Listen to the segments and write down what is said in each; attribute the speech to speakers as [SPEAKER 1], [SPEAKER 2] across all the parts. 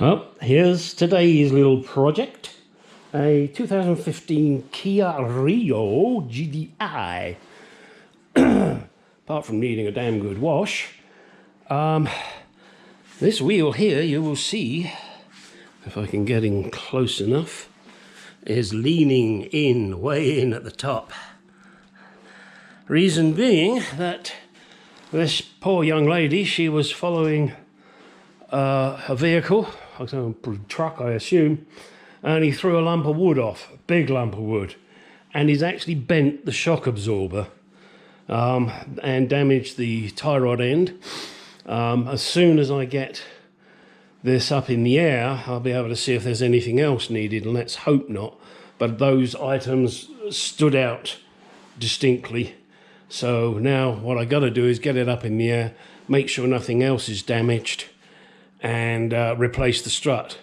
[SPEAKER 1] Well, here's today's little project. A 2015 Kia Rio GDI. Apart from needing a damn good wash, this wheel here, you will see, if I can get in close enough, is leaning in, way in at the top. Reason being that this poor young lady, she was following a vehicle, a truck I assume, and he threw a lump of wood off, a big lump of wood, and he's actually bent the shock absorber and damaged the tie rod end. As soon as I get this up in the air, I'll be able to see if there's anything else needed, and let's hope not, but those items stood out distinctly. So now what I got to do is get it up in the air, make sure nothing else is damaged, and replace the strut.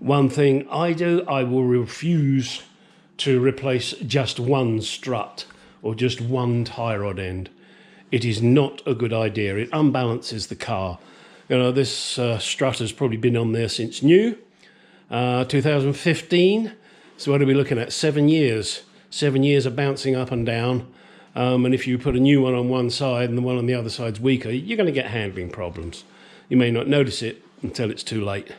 [SPEAKER 1] One thing I do, I will refuse to replace just one strut or just one tie rod end. It is not a good idea. It unbalances the car. You know, this strut has probably been on there since new, 2015. So what are we looking at? 7 years. 7 years of bouncing up and down. And if you put a new one on one side and the one on the other side's weaker, you're going to get handling problems. You may not notice it until it's too late.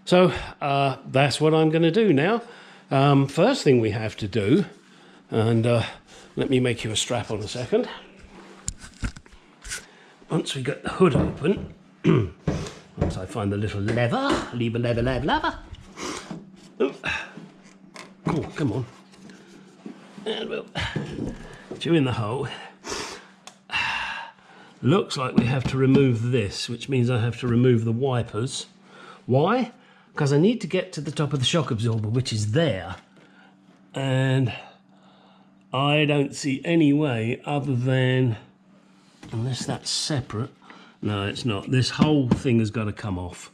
[SPEAKER 1] So that's what I'm going to do now. First thing we have to do, and let me make you a strap on a second. Once we get the hood open, once I find the little lever, lever. Oh, come on. And we'll chew in the hole. Looks like we have to remove this, which means I have to remove the wipers. Why? Because I need to get to the top of the shock absorber, which is there. And I don't see any way other than, unless that's separate. No, it's not. This whole thing has got to come off.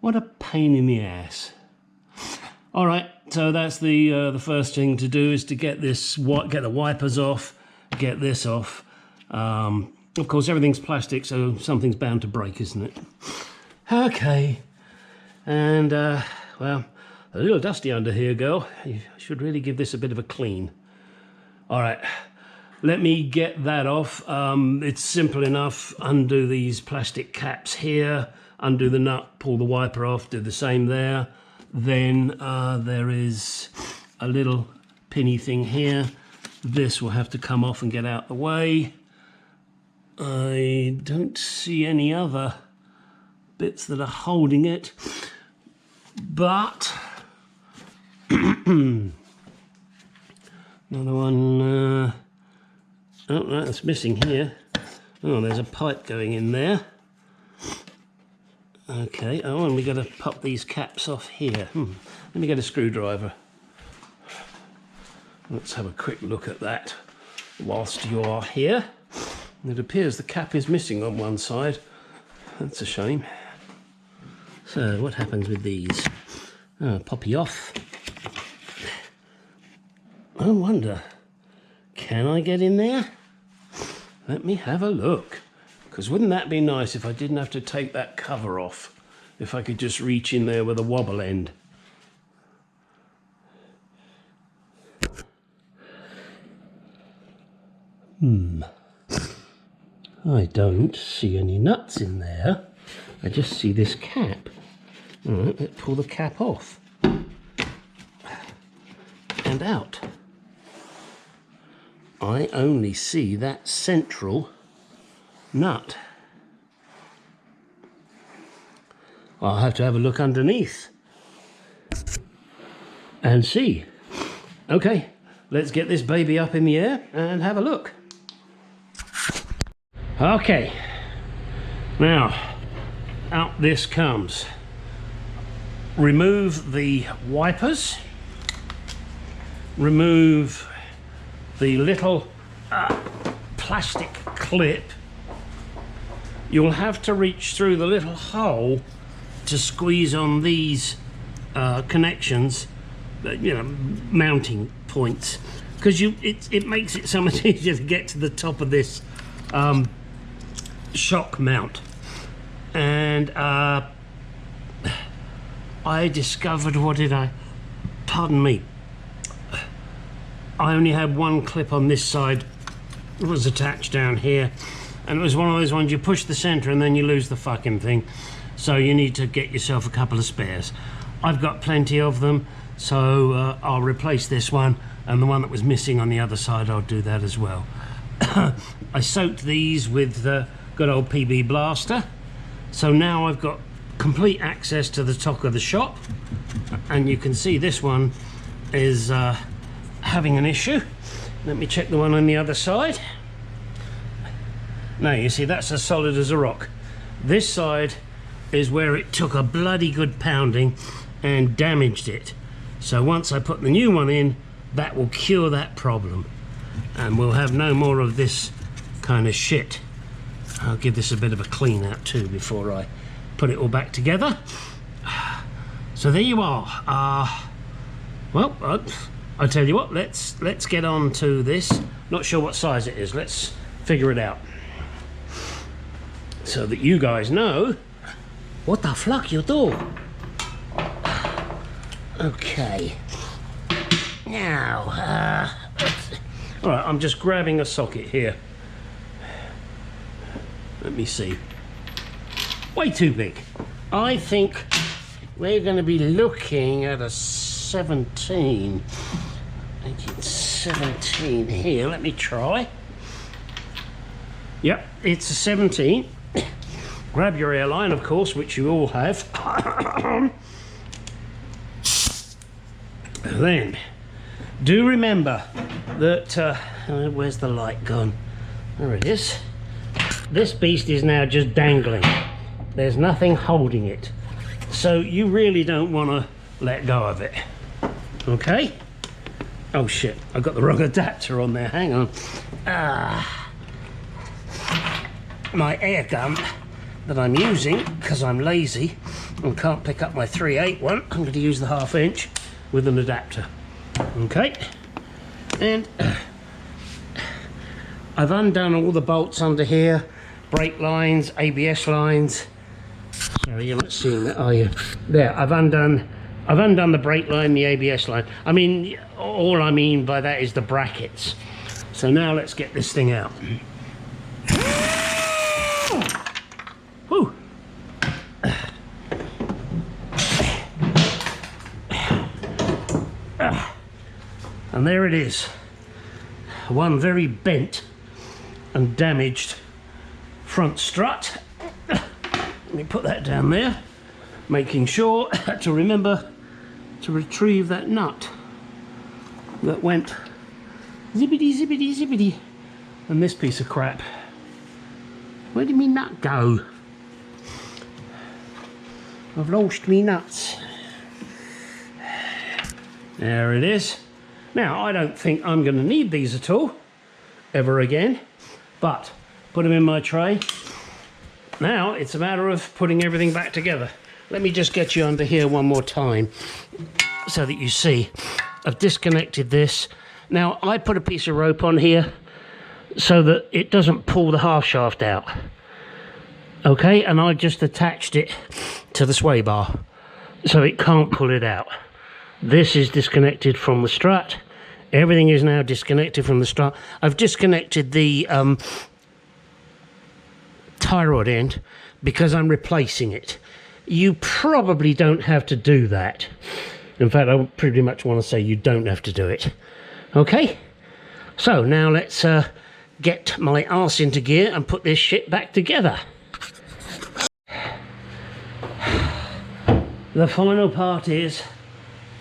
[SPEAKER 1] What a pain in the ass. All right, so that's the first thing to do, is to get this, get the wipers off, get this off. Of course, everything's plastic, so something's bound to break, isn't it? Okay. And, well, a little dusty under here, girl. You should really give this a bit of a clean. All right, let me get that off. It's simple enough. Undo these plastic caps here, undo the nut, pull the wiper off, do the same there. Then there is a little pinny thing here. This will have to come off and get out the way. I don't see any other bits that are holding it, but another one, oh, that's missing here. Oh, there's a pipe going in there. Okay, oh, and we got to pop these caps off here. Let me get a screwdriver. Let's have a quick look at that whilst you are here. It appears the cap is missing on one side. That's a shame. So what happens with these? Oh, poppy off. I wonder, can I get in there? Let me have a look. Because wouldn't that be nice if I didn't have to take that cover off? If I could just reach in there with a wobble end. I don't see any nuts in there. I just see this cap. All right, let's pull the cap off. And out. I only see that central nut. I'll have to have a look underneath and see. Okay, let's get this baby up in the air and have a look. Okay, now out this comes. Remove the wipers, remove the little plastic clip. You'll have to reach through the little hole to squeeze on these connections, you know, mounting points, because it makes it so much easier to get to the top of this shock mount. And I discovered, what did I, pardon me, I only had one clip on this side. It was attached down here, and it was one of those ones you push the center and then you lose the fucking thing, so you need to get yourself a couple of spares. I've got plenty of them, so I'll replace this one, and the one that was missing on the other side, I'll do that as well. I soaked these with good old PB Blaster, so now I've got complete access to the top of the shop, and you can see this one is having an issue. Let me check the one on the other side. Now you see that's as solid as a rock. This side is where it took a bloody good pounding and damaged it. So once I put the new one in, that will cure that problem, and we'll have no more of this kind of shit. I'll give this a bit of a clean out too before I put it all back together. So there you are. Well, I'll tell you what, let's get on to this. Not sure what size it is. Let's figure it out so that you guys know what the fuck you do. Okay. Now, all right, I'm just grabbing a socket here. Let me see. Way too big. I think we're going to be looking at a 17. I think it's 17 here. Let me try. Yep, it's a 17. Grab your airline, of course, which you all have. Then, do remember that, where's the light gone? There it is. This beast is now just dangling. There's nothing holding it. So you really don't want to let go of it. Okay? Oh shit, I got the wrong adapter on there, hang on. My air gun that I'm using, because I'm lazy and can't pick up my 3/8 one, I'm going to use the 1/2 inch with an adapter. Okay? And I've undone all the bolts under here, brake lines, ABS lines. Sorry, you're not seeing that, are you? There, I've undone the brake line, the ABS line. I mean, all I mean by that is the brackets. So now let's get this thing out. Whew. And there it is. One very bent and damaged front strut. Let me put that down there, making sure to remember to retrieve that nut that went zippity zippity zippity. And this piece of crap, where did me nut go? I've lost me nuts. There it is. Now, I don't think I'm going to need these at all ever again, but put them in my tray. Now it's a matter of putting everything back together. Let me just get you under here one more time so that you see. I've disconnected this. Now I put a piece of rope on here so that it doesn't pull the half shaft out. Okay, and I just attached it to the sway bar so it can't pull it out. This is disconnected from the strut. Everything is now disconnected from the strut. I've disconnected the tie rod end because I'm replacing it. You probably don't have to do that. In fact, I pretty much want to say you don't have to do it. Okay, so now let's get my arse into gear and put this shit back together. The final part is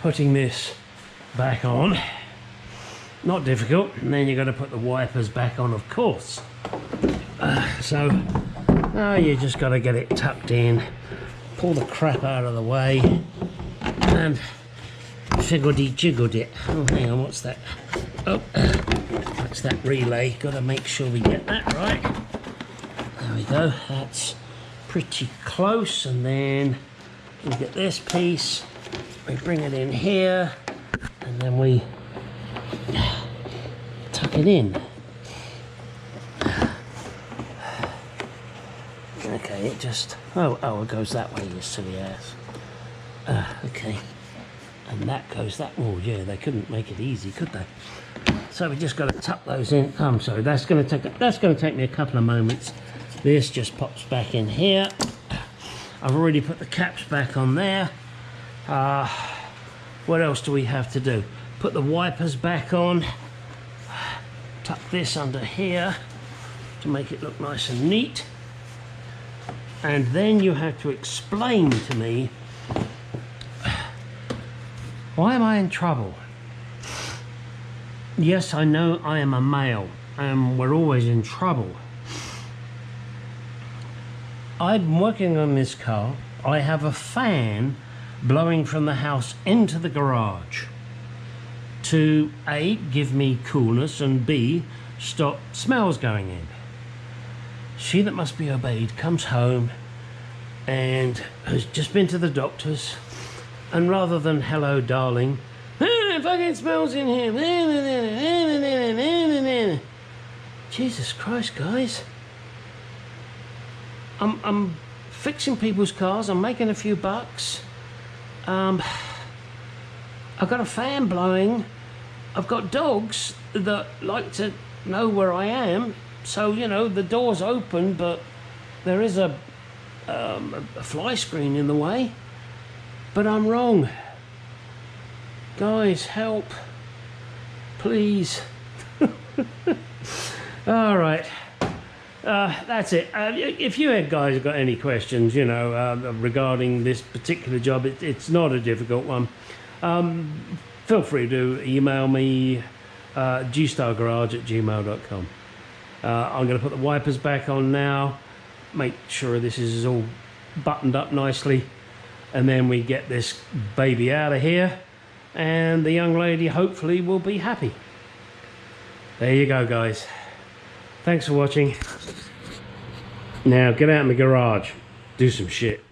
[SPEAKER 1] putting this back on. Not difficult. And then you've got to put the wipers back on, of course. You just got to get it tucked in, pull the crap out of the way, and figgledy-jiggled it. Oh, hang on, what's that? Oh, that's that relay. Got to make sure we get that right. There we go. That's pretty close. And then we get this piece. We bring it in here, and then we tuck it in. Okay, it just... Oh, it goes that way, you silly ass. Okay. And that goes that. Oh yeah, they couldn't make it easy, could they? So we just got to tuck those in. Oh, I'm sorry, that's going to take me a couple of moments. This just pops back in here. I've already put the caps back on there. What else do we have to do? Put the wipers back on. Tuck this under here to make it look nice and neat. And then you have to explain to me, why am I in trouble? Yes, I know I am a male, and we're always in trouble. I'm working on this car. I have a fan blowing from the house into the garage to A, give me coolness, and B, stop smells going in. She that must be obeyed comes home and has just been to the doctor's, and rather than hello darling, fucking smells in here. Jesus Christ, guys. I'm fixing people's cars, I'm making a few bucks. I've got a fan blowing. I've got dogs that like to know where I am. So, you know, the door's open, but there is a fly screen in the way. But I'm wrong. Guys, help. Please. All right. That's it. If you guys got any questions, you know, regarding this particular job, it's not a difficult one. Feel free to email me, gstargarage@gmail.com. I'm going to put the wipers back on now, make sure this is all buttoned up nicely, and then we get this baby out of here, and the young lady hopefully will be happy. There you go, guys. Thanks for watching. Now get out in the garage, do some shit.